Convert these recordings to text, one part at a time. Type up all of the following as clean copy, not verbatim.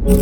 Yo,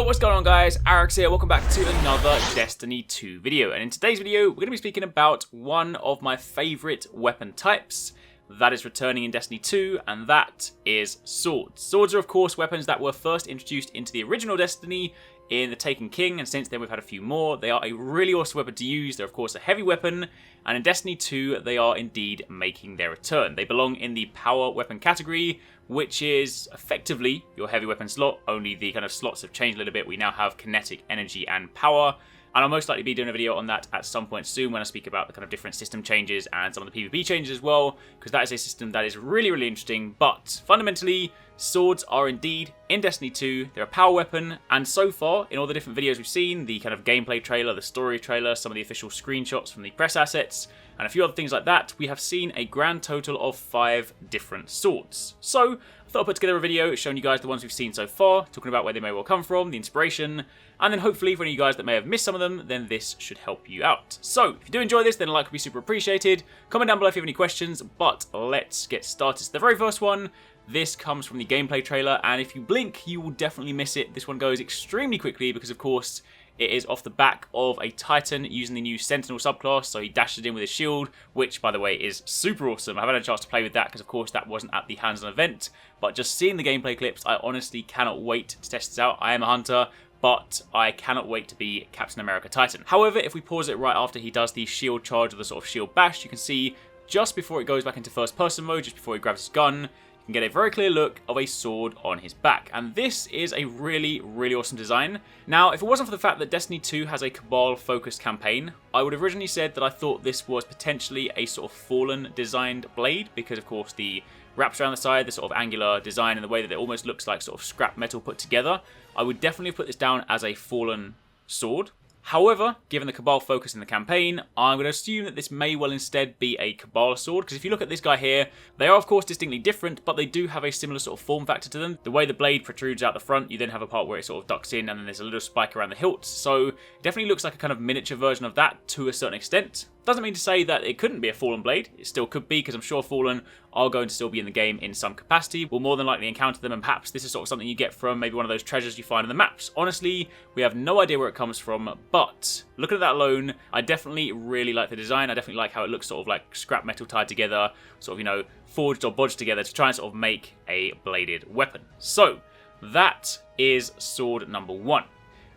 what's going on guys? Arax here, welcome back to another Destiny 2 video. And in today's video, we're going to be speaking about one of my favourite weapon types that is returning in Destiny 2, and that is swords. Swords are of course weapons that were first introduced into the original Destiny in the Taken King, and since then we've had a few more. They are a really awesome weapon to use. They're of course a heavy weapon, and in Destiny 2 they are indeed making their return. They belong in the power weapon category, which is effectively your heavy weapon slot, only the kind of slots have changed a little bit. We now have kinetic, energy, and power. And I'll most likely be doing a video on that at some point soon when I speak about the kind of different system changes and some of the PvP changes as well, because that is a system that is really, really interesting. But fundamentally, swords are indeed, in Destiny 2, they're a power weapon, and so far, in all the different videos we've seen, the kind of gameplay trailer, the story trailer, some of the official screenshots from the press assets, and a few other things like that, we have seen a grand total of 5 different swords. So, I thought I'd put together a video showing you guys the ones we've seen so far, talking about where they may well come from, the inspiration, and then hopefully for any of you guys that may have missed some of them, then this should help you out. So, if you do enjoy this, then a like would be super appreciated. Comment down below if you have any questions, but let's get started. So the very first one, this comes from the gameplay trailer, and if you blink, you will definitely miss it. This one goes extremely quickly because, of course, it is off the back of a Titan using the new Sentinel subclass, so he dashes in with his shield, which, by the way, is super awesome. I haven't had a chance to play with that because, of course, that wasn't at the hands-on event, but just seeing the gameplay clips, I honestly cannot wait to test this out. I am a hunter, but I cannot wait to be Captain America Titan. However, if we pause it right after he does the shield charge or the sort of shield bash, you can see just before it goes back into first-person mode, just before he grabs his gun, you can get a very clear look of a sword on his back. And this is a really, really awesome design. Now, if it wasn't for the fact that Destiny 2 has a Cabal-focused campaign, I would have originally said that I thought this was potentially a sort of Fallen-designed blade, because, of course, the wraps around the side, the sort of angular design, and the way that it almost looks like sort of scrap metal put together, I would definitely put this down as a Fallen sword. However, given the Cabal focus in the campaign, I'm going to assume that this may well instead be a Cabal sword, because if you look at this guy here, they are of course distinctly different, but they do have a similar sort of form factor to them. The way the blade protrudes out the front, you then have a part where it sort of ducks in, and then there's a little spike around the hilt, so it definitely looks like a kind of miniature version of that to a certain extent. Doesn't mean to say that it couldn't be a Fallen blade. It still could be, because I'm sure Fallen are going to still be in the game in some capacity. We'll more than likely encounter them, and perhaps this is sort of something you get from maybe one of those treasures you find in the maps. Honestly, we have no idea where it comes from, but looking at that alone, I definitely really like the design. I definitely like how it looks sort of like scrap metal tied together, sort of, you know, forged or bodged together to try and sort of make a bladed weapon. So, that is sword number 1.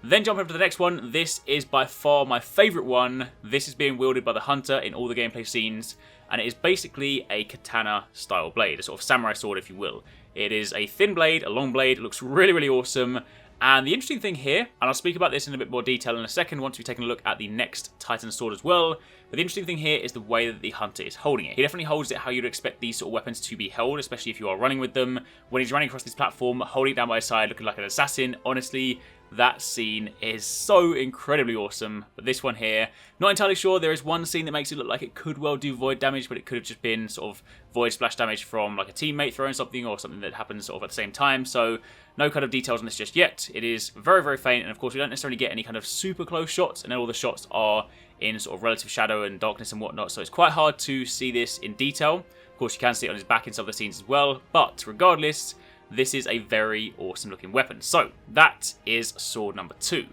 Then jumping up to the next one, this is by far my favourite one. This is being wielded by the Hunter in all the gameplay scenes, and it is basically a katana style blade, a sort of samurai sword if you will. It is a thin blade, a long blade, it looks really, really awesome. And the interesting thing here, and I'll speak about this in a bit more detail in a second once we've taken a look at the next Titan sword as well, but the interesting thing here is the way that the Hunter is holding it. He definitely holds it how you'd expect these sort of weapons to be held, especially if you are running with them. When he's running across this platform, holding it down by his side, looking like an assassin, honestly, that scene is so incredibly awesome. But this one here, not entirely sure. There is one scene that makes it look like it could well do void damage, but it could have just been sort of void splash damage from like a teammate throwing something or something that happens sort of at the same time. So no kind of details on this just yet. It is very, very faint, and of course we don't necessarily get any kind of super close shots, and then all the shots are in sort of relative shadow and darkness and whatnot, so it's quite hard to see this in detail. Of course you can see it on his back in some of the scenes as well, but regardless, this is a very awesome looking weapon. So, that is sword number 2.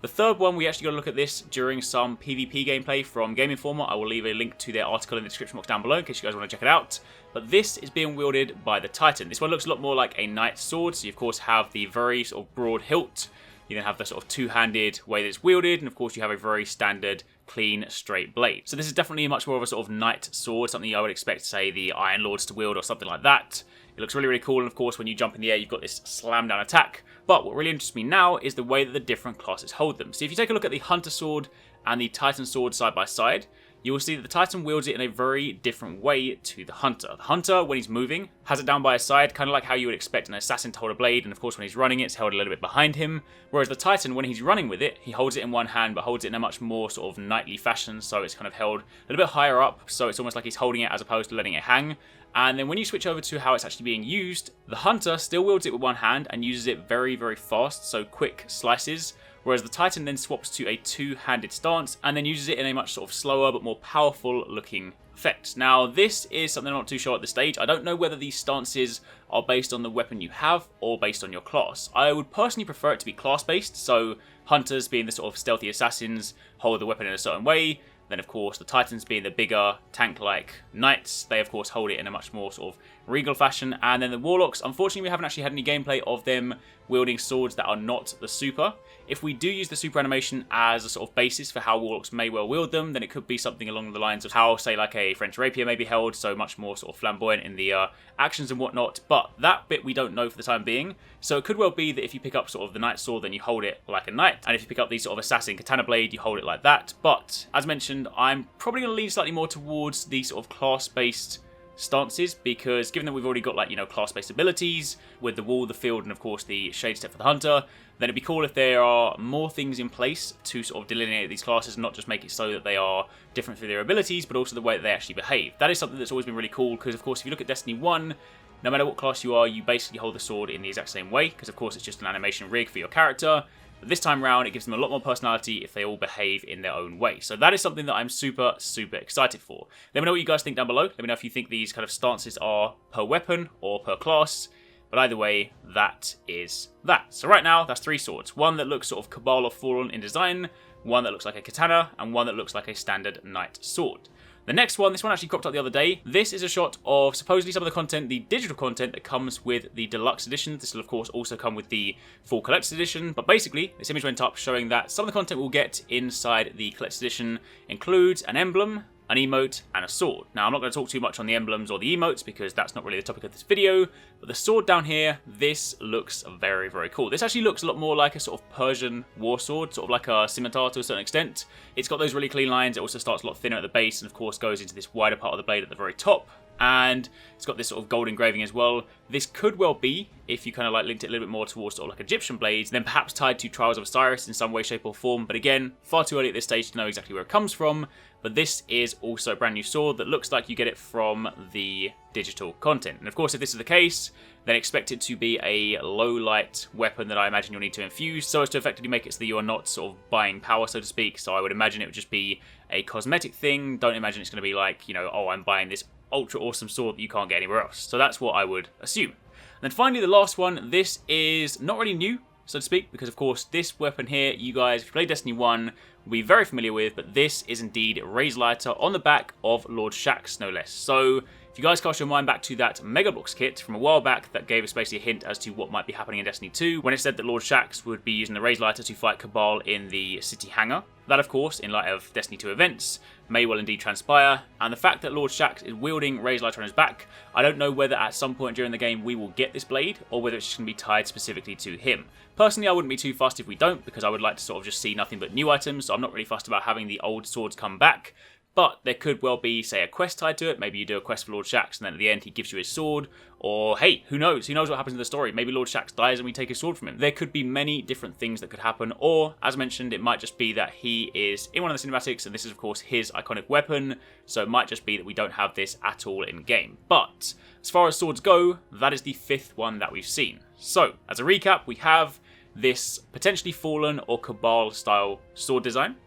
The third one, we actually got to look at this during some PvP gameplay from Game Informer. I will leave a link to their article in the description box down below in case you guys want to check it out. But this is being wielded by the Titan. This one looks a lot more like a knight's sword, so you of course have the very sort of broad hilt. You then have the sort of two-handed way that it's wielded, and of course you have a very standard, clean, straight blade. So this is definitely much more of a sort of knight sword, something I would expect, say, the Iron Lords to wield or something like that. It looks really, really cool, and of course when you jump in the air you've got this slam down attack. But what really interests me now is the way that the different classes hold them. So if you take a look at the Hunter sword and the Titan sword side by side, you will see that the Titan wields it in a very different way to the Hunter. The Hunter, when he's moving, has it down by his side, kind of like how you would expect an assassin to hold a blade, and of course when he's running it's held a little bit behind him. Whereas the Titan, when he's running with it, he holds it in one hand, but holds it in a much more sort of knightly fashion, so it's kind of held a little bit higher up, so it's almost like he's holding it as opposed to letting it hang. And then when you switch over to how it's actually being used, the Hunter still wields it with one hand and uses it very, very fast, so quick slices, whereas the Titan then swaps to a two-handed stance and then uses it in a much sort of slower but more powerful looking effect. Now, this is something I'm not too sure at this stage. I don't know whether these stances are based on the weapon you have or based on your class. I would personally prefer it to be class-based, so hunters being the sort of stealthy assassins hold the weapon in a certain way. Then, of course, the Titans being the bigger, tank-like knights, they, of course, hold it in a much more sort of regal fashion. And then the Warlocks, unfortunately, we haven't actually had any gameplay of them wielding swords that are not the super. If we do use the super animation as a sort of basis for how Warlocks may well wield them, then it could be something along the lines of how, say, like a French Rapier may be held, so much more sort of flamboyant in the actions and whatnot. But that bit we don't know for the time being. So it could well be that if you pick up sort of the Knight Sword, then you hold it like a knight. And if you pick up the sort of Assassin Katana Blade, you hold it like that. But, as mentioned, I'm probably going to lean slightly more towards the sort of class-based stances, because given that we've already got, like, you know, class-based abilities with the wall, the field, and of course the shade step for the hunter, then it'd be cool if there are more things in place to sort of delineate these classes and not just make it so that they are different for their abilities, but also the way that they actually behave. That is something that's always been really cool, because of course if you look at Destiny 1, no matter what class you are, you basically hold the sword in the exact same way, because of course it's just an animation rig for your character. But this time round, it gives them a lot more personality if they all behave in their own way. So that is something that I'm super, super excited for. Let me know what you guys think down below. Let me know if you think these kind of stances are per weapon or per class. But either way, that is that. So right now, that's 3 swords. One that looks sort of Cabal or Fallen in design, one that looks like a katana, and one that looks like a standard knight sword. The next one, this one actually cropped up the other day. This is a shot of supposedly some of the content, the digital content that comes with the deluxe edition. This will of course also come with the full collector's edition. But basically, this image went up showing that some of the content we'll get inside the collector's edition includes an emblem, an emote, and a sword. Now, I'm not going to talk too much on the emblems or the emotes because that's not really the topic of this video, but the sword down here, this looks very, very cool. This actually looks a lot more like a sort of Persian war sword, sort of like a scimitar to a certain extent. It's got those really clean lines. It also starts a lot thinner at the base and, of course, goes into this wider part of the blade at the very top. And it's got this sort of gold engraving as well. This could well be, if you kind of like linked it a little bit more towards sort of like Egyptian blades, then perhaps tied to Trials of Osiris in some way, shape or form. But again, far too early at this stage to know exactly where it comes from. But this is also a brand new sword that looks like you get it from the digital content. And of course, if this is the case, then expect it to be a low light weapon that I imagine you'll need to infuse so as to effectively make it so that you are not sort of buying power, so to speak. So I would imagine it would just be a cosmetic thing. Don't imagine it's going to be like, you know, oh, I'm buying this ultra awesome sword that you can't get anywhere else. So that's what I would assume. And then finally, the last one. This is not really new, so to speak, because of course this weapon here, you guys, if you play Destiny 1, will be very familiar with, but this is indeed Razorlighter on the back of Lord Shaxx, no less. So if you guys cast your mind back to that Mega Bloks kit from a while back that gave us basically a hint as to what might be happening in Destiny 2, when it said that Lord Shaxx would be using the Razorlighter to fight Cabal in the city hangar. That, of course, in light of Destiny 2 events, may well indeed transpire, and the fact that Lord Shaxx is wielding Razorlighter on his back, I don't know whether at some point during the game we will get this blade, or whether it's just going to be tied specifically to him. Personally, I wouldn't be too fussed if we don't, because I would like to sort of just see nothing but new items, so I'm not really fussed about having the old swords come back. But there could well be, say, a quest tied to it. Maybe you do a quest for Lord Shaxx and then at the end he gives you his sword. Or, hey, who knows? Who knows what happens in the story? Maybe Lord Shaxx dies and we take his sword from him. There could be many different things that could happen. Or, as mentioned, it might just be that he is in one of the cinematics and this is, of course, his iconic weapon. So it might just be that we don't have this at all in-game. But as far as swords go, that is the 5th one that we've seen. So, as a recap, we have this potentially Fallen or Cabal style sword design.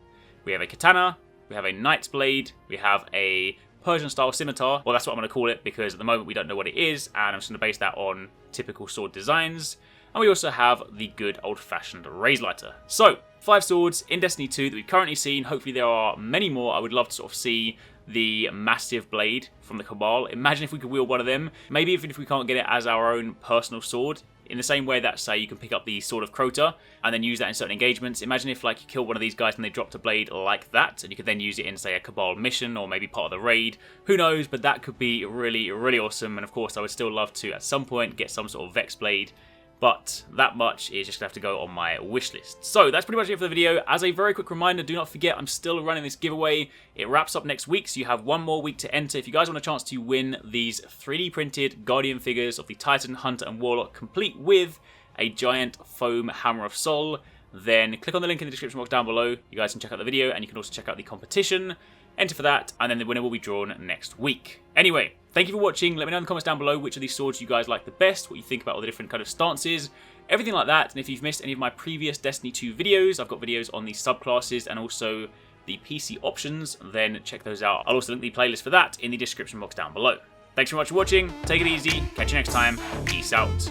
We have a katana. We have a knight's blade, we have a Persian-style scimitar. Well, that's what I'm going to call it because at the moment we don't know what it is, and I'm just going to base that on typical sword designs. And we also have the good old-fashioned Razorlighter. So, 5 swords in Destiny 2 that we've currently seen. Hopefully there are many more. I would love to sort of see the massive blade from the Cabal. Imagine if we could wield one of them. Maybe even if we can't get it as our own personal sword. In the same way that, say, you can pick up the Sword of Crota and then use that in certain engagements. Imagine if, like, you killed one of these guys and they dropped a blade like that, and you could then use it in, say, a Cabal mission or maybe part of the raid. Who knows, but that could be really, really awesome. And, of course, I would still love to, at some point, get some sort of Vex blade. But that much is just going to have to go on my wish list. So that's pretty much it for the video. As a very quick reminder, do not forget I'm still running this giveaway. It wraps up next week, so you have one more week to enter. If you guys want a chance to win these 3D printed Guardian figures of the Titan, Hunter and Warlock, complete with a giant foam Hammer of Sol, then click on the link in the description box down below. You guys can check out the video and you can also check out the competition. Enter for that, and then the winner will be drawn next week. Anyway, thank you for watching. Let me know in the comments down below which of these swords you guys like the best, what you think about all the different kind of stances, everything like that. And if you've missed any of my previous Destiny 2 videos, I've got videos on the subclasses and also the PC options, then check those out. I'll also link the playlist for that in the description box down below. Thanks very much for watching, take it easy, catch you next time, peace out.